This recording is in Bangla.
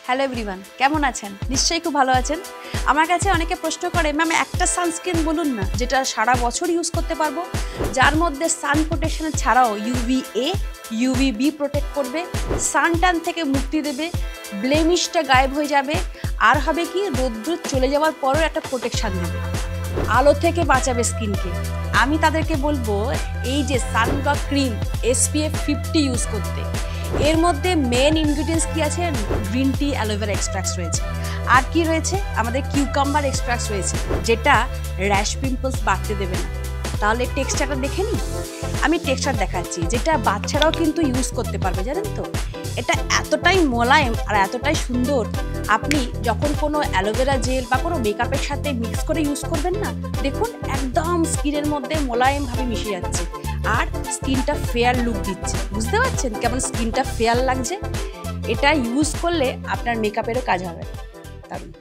হ্যালো এভরিওয়ান, কেমন আছেন? নিশ্চয়ই খুব ভালো আছেন। আমার কাছে অনেকে প্রশ্ন করে, ম্যাম একটা সানস্ক্রিন বলুন না যেটা সারা বছর ইউজ করতে পারবো, যার মধ্যে সান প্রোটেকশন ছাড়াও UVA UVB প্রোটেক্ট করবে, সান ট্যান থেকে মুক্তি দেবে, ব্লেমিশটা গায়েব হয়ে যাবে, আর হবে কি রোদ্দুর চলে যাওয়ার পরও একটা প্রোটেকশান দেবে, আলো থেকে বাঁচাবে স্কিনকে। আমি তাদেরকে বলবো এই যে সানব্লক ক্রিম SPF 50 ইউজ করতে। এর মধ্যে মেন ইনগ্রিডিয়েন্টস কি আছে? গ্রিন টি অ্যালোভেরা এক্সট্রাক্টস রয়েছে, আর কি রয়েছে? আমাদের কিউকাম্বার এক্সট্রাক্টস রয়েছে, যেটা র্যাশ পিম্পলস বাড়তে দেবে না। তাহলে টেক্সচারটা দেখে নিই। আমি টেক্সচার দেখাচ্ছি, যেটা বাচ্চারাও কিন্তু ইউজ করতে পারবে, জানেন তো। এটা এতটাই মোলায়েম আর এতটাই সুন্দর, আপনি যখন কোনো অ্যালোভেরা জেল বা কোনো মেকআপের সাথে মিক্স করে ইউজ করবেন না, দেখুন একদম স্কিনের মধ্যে মোলায়েমভাবে মিশে যাচ্ছে আর স্কিনটা ফেয়ার লুক দিচ্ছে। বুঝতে পারছেন কেমন স্কিনটা ফেয়ার লাগছে? এটা ইউজ করলে আপনার মেকআপেরও কাজ হবে। দারুণ।